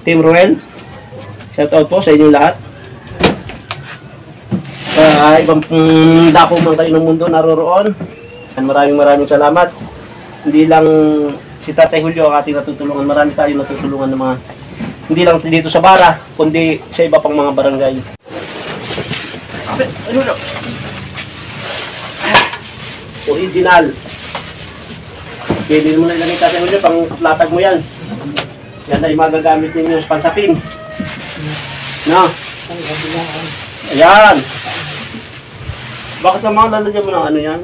Team Ruel. Shout out po sa inyong lahat. Ibang dako man kayo ng mundo naroroon. Maraming salamat. Hindi lang si Tatay Julio ang ating natutulungan. Marami tayong natutulungan ng mga, hindi lang dito sa Bara, kundi sa iba pang mga barangay. Original. Pwede mo na ilagay Tatay Julio, pang platag mo yan. Yan ay magagamit ninyo sa pansapin. No? Ayan. Bakit naman lalagyan mo ng ano yan?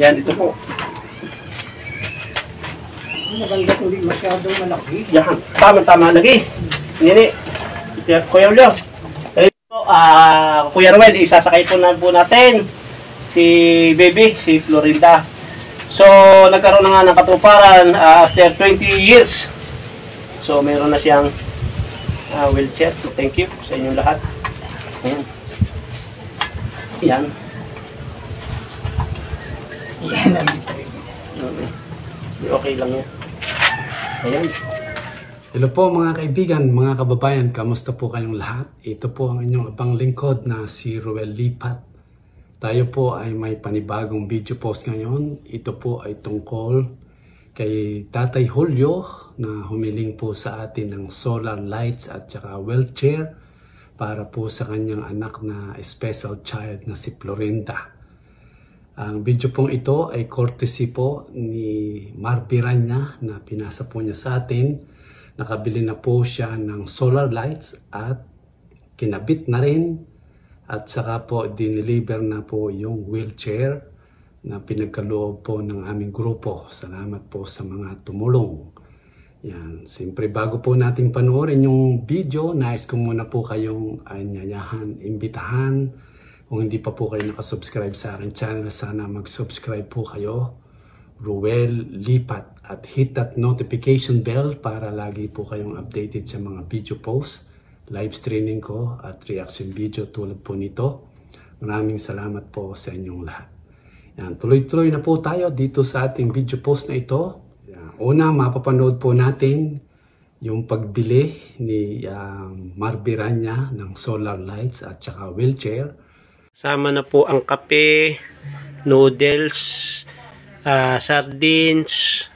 Yan, ito po. Maganda kung di masyadong malaki. Yan, tama lagi. Nini, Kuya Julio. Kuya Ruel, isasakay po natin si Baby, si Florinda. So, nagkaroon na nga ng katuparan after 20 years. So, meron na siyang wheelchair. So, thank you sa inyong lahat. Ayan. Yan. Okay lang yan. Ayan. Hello po mga kaibigan, mga kababayan, kamusta po kayong lahat? Ito po ang inyong abang lingkod na si Ruel Lipat. Tayo po ay may panibagong video post ngayon. Ito po ay tungkol kay Tatay Julio na humiling po sa atin ng solar lights at saka wheelchair para po sa kanyang anak na special child na si Florinda. Ang video pong ito ay courtesy po ni Marby Ranya na pinasa po niya sa atin. Nakabili na po siya ng solar lights at kinabit na rin. At saka po dineliver na po yung wheelchair na pinagkaloob po ng aming grupo. Salamat po sa mga tumulong. Yan. Siyempre bago po natin panoorin yung video, nais ko muna po kayong anyayahan, imbitahan. Kung hindi pa po kayo nakasubscribe sa aking channel, sana mag-subscribe po kayo. Ruel Lipat. At hit that notification bell para lagi po kayong updated sa mga video posts, live streaming ko at reaction video tulad po nito. Maraming salamat po sa inyong lahat. Yan, tuloy-tuloy na po tayo dito sa ating video post na ito. Yan, una, mapapanood po natin yung pagbili ni Marby Ranya ng solar lights at saka wheelchair. Sama na po ang kape, noodles, sardines,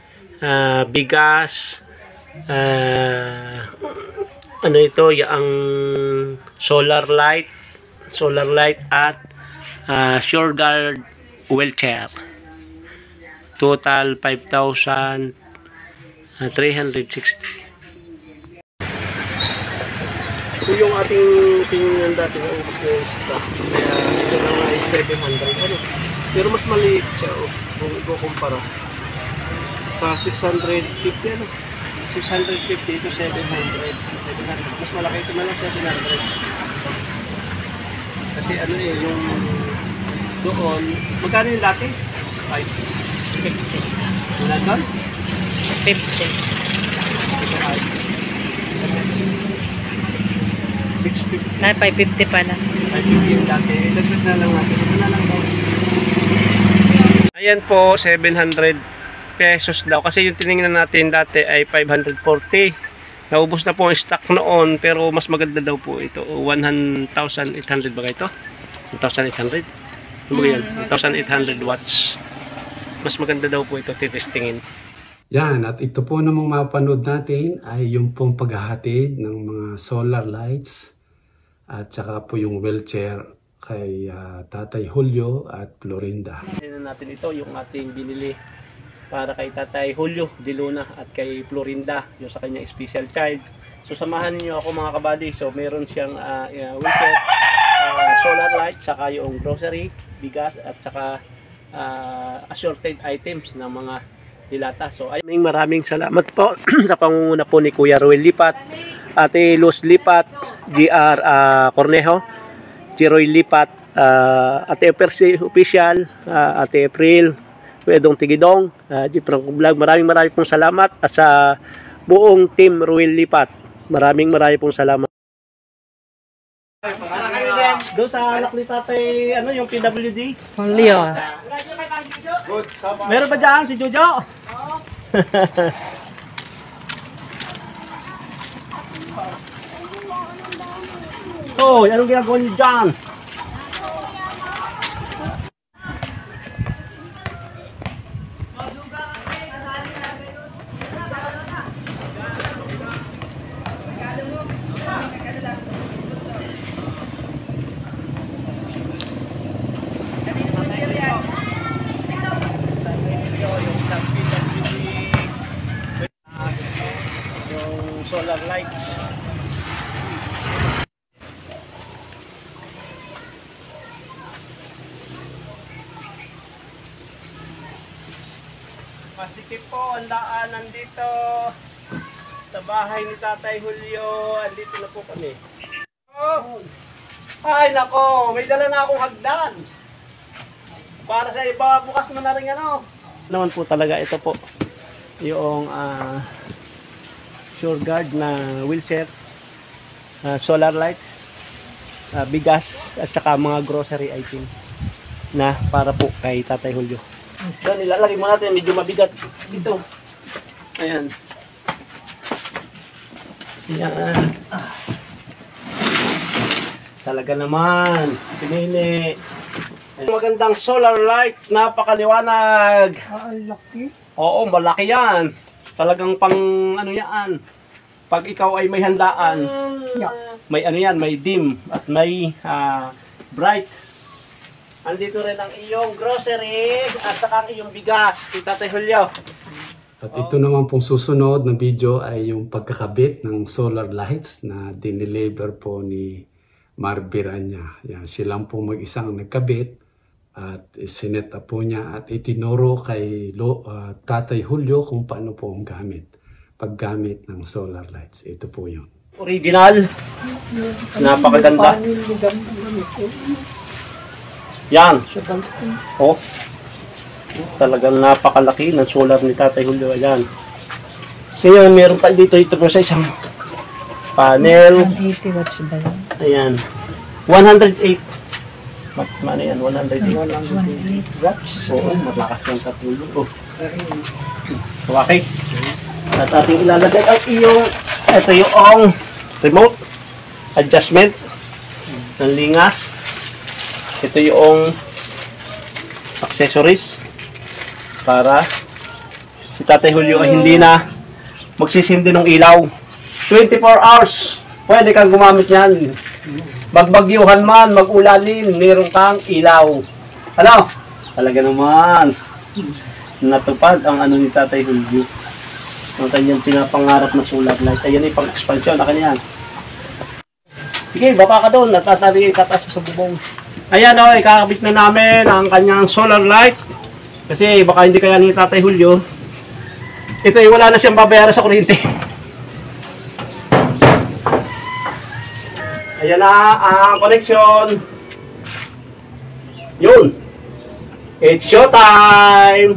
bigas, ano ito, yung solar light at SureGuard wheelchair. Total 5,360. Ito yung ating tingin dati na ubos na yung stock. Kaya ito na nga is 700. Ano? Pero mas maliit siya kung ikukumpara. Sa 650, ano? 650 to 700. Mas malaki ito na lang 700. Kasi ano eh, yung doon, magkano yung dati? 650. Wala doon? 650. Ito ay 650. Na 550 pala. 550 yung dati. Dagdag na lang natin. Ito na lang daw. Ayan po, 700 pesos daw. Kasi yung tinignan natin dati ay 540. Naubos na po ang stock noon. Pero mas maganda daw po ito. 1,800 ba ito? 1,800? Ano ba yan? 1,800 watts. Mas maganda daw po ito. Titestingin. Yan, at ito po namang mapanood natin ay yung pong paghahatid ng mga solar lights at saka po yung wheelchair kay Tatay Julio at Florinda. Tingnan natin ito, yung ating binili para kay Tatay Julio de Luna at kay Florinda, yung sa kanyang special child. So samahan niyo ako mga kabady. So meron siyang wheelchair, solar light, saka yung grocery, bigas at saka assorted items ng mga dilata. So maraming salamat po sa pangunguna po ni Kuya Ruel Lipat, Ate Luz Lipat, GR Cornejo, Chiroy Lipat, Ate Percy Official, Ate April, Pedong Tigidong, Jiprank Vlog. Maraming pong salamat at sa buong team Ruel Lipat. Maraming pong salamat. Doon sa anak ni Tatay, ano yung PWD? Julio. Meron ba dyan si Jojo? Hoy, anong ginagawa niyo dyan? Yung solar lights. Masikip po ang daanan dito sa bahay ni Tatay Julio. Andito na po kami. Oh! Ay nako, may dala na akong hagdan. Para sa iba, bukas mo na rin ano. Naman po talaga ito po yung Sure Guard na wheelchair, solar light, bigas at saka mga grocery item na para po kay Tatay Julio. Yan, ilalagay mo natin, medyo mabigat dito. Ayan. Yan. Talaga naman, pinili. Magandang solar light, napakaliwanag. Ang laki. Oo, malaki yan. Talagang pang ano yan. Pag ikaw ay may handaan, may ano yan, may dim at may bright. Andito rin ang iyong grocery at saka ang iyong bigas, Tatay Julio. At ito naman pong susunod na video ay yung pagkakabit ng solar lights na dineliver po ni Marbiranya. Yan, silang po mag-isang nagkabit at sinet up po niya at itinuro kay Tatay Julio kung paano po ang paggamit ng solar lights. Ito po yun. Original. Napakaganda. Yan. Oh. Talagang napakalaki ng solar ni Tatay Julio. Ayan. Ngayon, meron pa dito ito po sa isang panel. 180 watts ba yan? Ayan. 108. Ano yan? 108. 180 watts. Oo, malakas yung katulog. Oh. Okay. At ating ilalagay ang iyong, ito yung remote adjustment ng lingas. Ito yung accessories para si Tatay Julio ay hindi na magsisindi ng ilaw. 24 hours. Pwede kang gumamit yan. Magbagyuhan man, mag-ulalim, meron kang ilaw. Ano? Talaga naman. Natupad ang ano ni Tatay Julio. Ang kanyang pinapangarap na solar light. Ayan ay pang-expansion. Akin yan. Sige, baba ka doon. Natatabi yung tataas sa bubong. Ayan o, ikakabit na namin ang kanyang solar light. Kasi baka hindi kaya ni Tatay Julio. Ito ay wala na siyang babayaran sa kuryente. Ayan na ang connection. Yun. It's showtime.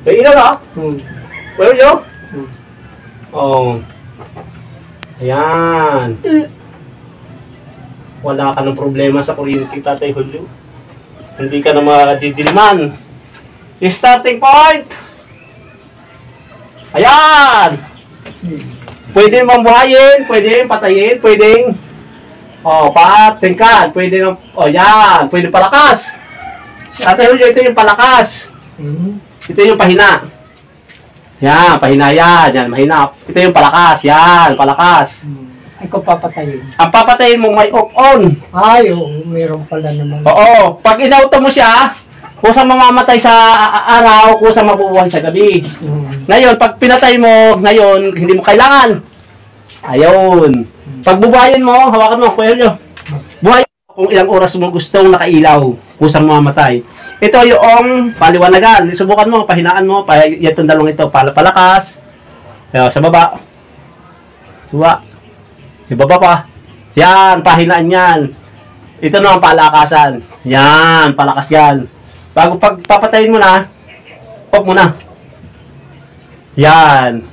May ilaw na? Well, yo? Oh. Ayan. Wala ka ng problema sa kuryente, Tatay Julio. Hindi ka na makadidilman. Starting point! Ayan! Pwede naman buhayin, pwede patayin, pwedeng patingkad, pwede naman, yan, pwede palakas. Tatay Julio, ito yung palakas. Ito yung pahina. Yan, pahina yan, yan, mahina. Ito yung palakas, yan, palakas. Ay ko papatayin. Ang papatayin mo may off-on. Ay, oo, meron pala naman. Oo, pag inauto mo siya, kusang mamamatay sa araw, kusang mabubuhay sa gabi. Ngayon, pag pinatay mo, ngayon, hindi mo kailangan. Ayun. Pag bubuhayin mo, hawakan mo, Kuya Julio. Buhay kung ilang oras mo gustong nakailaw, kusang mamamatay. Ito yung paliwanagan. Subukan mo, pahinaan mo, itong dalawang ito, palakas. Sa baba. Suwa. Ibaba pa. Yan, pahinaan yan. Ito na ang palakasan. Yan, palakas yan. Bago pagpapatayin mo na, off mo na. Yan.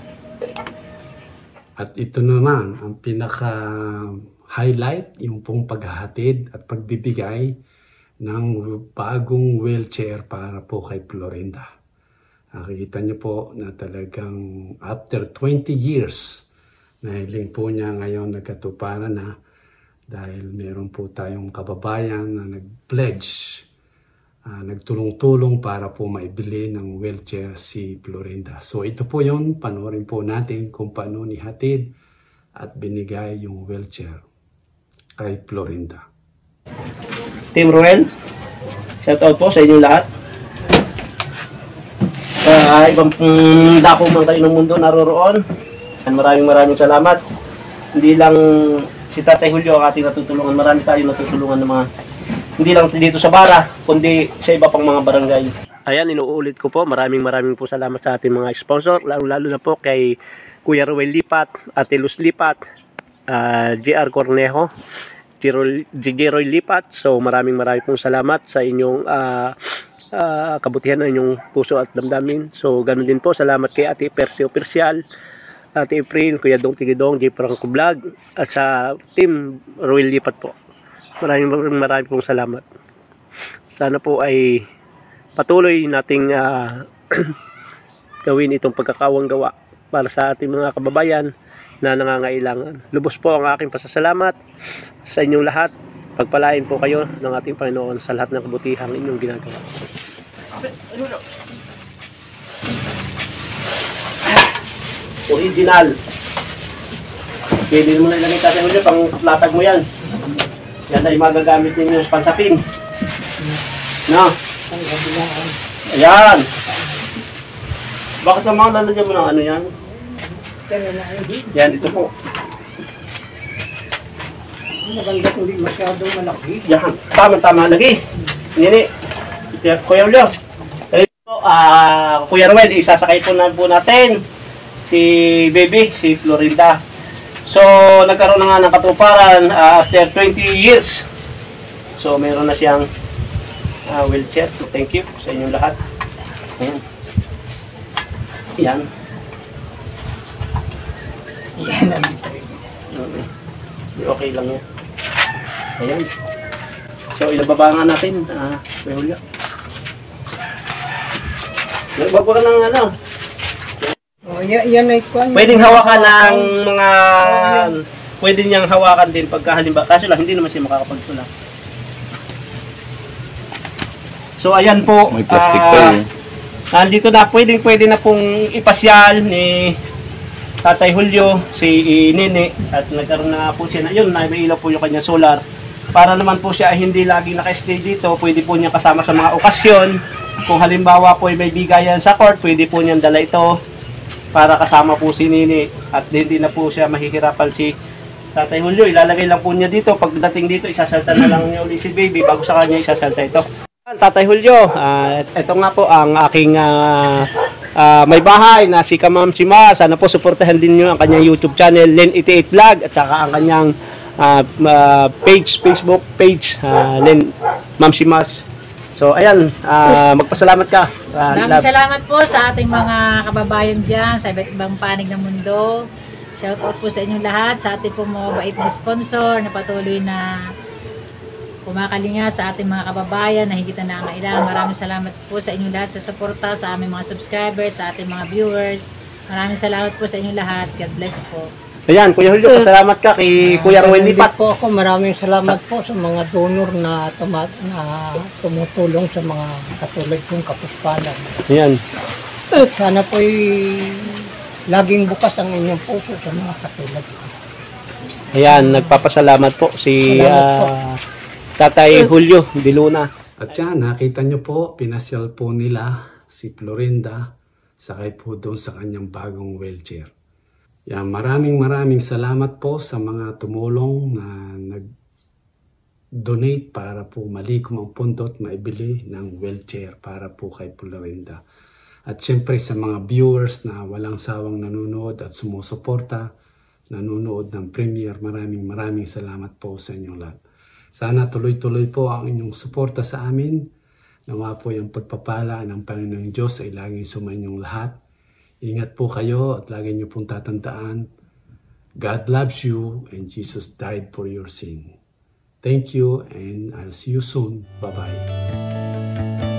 At ito naman ang pinaka-highlight, yung pong paghahatid at pagbibigay ng bagong wheelchair para po kay Florinda. Nakikita niyo po na talagang after 20 years, nahiling po niya ngayon nagkatuparan na dahil meron po tayong kababayan na nag-pledge, nagtulong-tulong para po maibili ng wheelchair si Florinda. So ito po yun, panoorin po natin kung paano nihatid at binigay yung wheelchair kay Florinda. Team Ruel, shout out po sa inyong lahat. Sa ibang dako man kayo ng mundo naroroon, maraming salamat. Hindi lang si Tatay Julio ang ating natutulungan, marami tayong natutulungan ng mga, hindi lang dito sa Bara, kundi sa iba pang mga barangay. Ayan, inuulit ko po, maraming po salamat sa ating mga sponsor, lalo na po kay Kuya Ruel Lipat, Ate Luz Lipat, JR Cornejo, Jeroy Lipat. So maraming pong salamat sa inyong kabutihan ng inyong puso at damdamin. So ganun din po, salamat kay Ate Persio Persial, Ate April, Kuya Dong Tigidong, J. Franco Vlog, at sa Team Ruel Lipat po. Maraming pong salamat. Sana po ay patuloy nating gawin itong pagkakawang gawa para sa ating mga kababayan na nangangailangan. Lubos po ang aking pasasalamat sa inyong lahat. Pagpalain po kayo ng ating Panginoon sa lahat ng kabutihang inyong ginagawa. Original. Pwede mo na ilagay kasi ulit pang platag mo yan. Yan ay magagamit ninyo sa pansapin. No? Ayan. Bakit naman lalagyan mo ng ano yan? Yan, ito po. Maganda kung di masyadong malaki. Yan, tama lagi. Nini, Kuya Julio. Kuya Ruel, isasakay po natin si Baby, si Florinda. So, nagkaroon na nga ng katuparan after 20 years. So, meron na siyang wheelchair. So, thank you sa inyong lahat. Ayan. Yan. Yan. Okay lang yan. Ayan. So, ilababa nga natin. Kuya Julio. Nagbaba ka ng ano. Oh, yan ay kwan. Pwedeng hawakan ng mga... Pwede niyang hawakan din pagkahalimbawa. Kaso lang, hindi naman siya makakapagtulak. So, ayan po. May plastic tayo. Nandito na, pwede na pong ipasyal ni Tatay Julio, si Nene, at nagkaroon na po siya na yun, may ilaw po yung kanyang solar. Para naman po siya hindi laging naka-stay dito, pwede po niya kasama sa mga okasyon. Kung halimbawa po may bigayan sa court, pwede po niyang dala ito para kasama po si Nene. At hindi na po siya mahihirapan si Tatay Julio. Ilalagay lang po niya dito. Pagdating dito, isasalta na lang niya ulit si Baby bago sa kanya isasalta ito. Tatay Julio, ito nga po ang aking may bahay na si Ma'am Sima. Sana po suportahan din niyo ang kanyang YouTube channel, Len88 Vlog, at saka ang kanyang Facebook page, Len Ma'am Simas. So ayan, magpasalamat ka. Maraming salamat po sa ating mga kababayan dyan sa iba't ibang panig ng mundo. Shout out po sa inyong lahat, sa ating po mga bait na sponsor na patuloy na kumakalinga sa ating mga kababayan na higit na nangangailangan. Maraming salamat po sa inyong lahat sa suporta, sa aming mga subscribers, sa ating mga viewers. Maraming salamat po sa inyong lahat. God bless po. Ayan, Kuya Julio, pasalamat ka kay Kuya Ruel Lipat. po ako, maraming salamat po sa mga donor na tumutulong sa mga katulad kong kapuspalan. Ayan. Sana po'y laging bukas ang inyong puso sa mga katulad ko. Ayan, nagpapasalamat po si Tatay Julio de Luna. At yan, nakita nyo po, pinasyal po nila si Florinda sakay po doon sa kanyang bagong wheelchair. Yan, maraming salamat po sa mga tumulong na nag-donate para po malikom ang pundot maibili ng wheelchair para po kay Florinda. At syempre sa mga viewers na walang sawang nanonood at sumusuporta, nanonood ng premiere, maraming salamat po sa inyong lahat. Sana tuloy-tuloy po ang inyong suporta sa amin. Nawa po yung pagpapala ng Panginoong Diyos ay laging sumainyong lahat. Ingat po kayo at lagi niyo pong tatandaan, God loves you and Jesus died for your sin. Thank you and I'll see you soon. Bye-bye.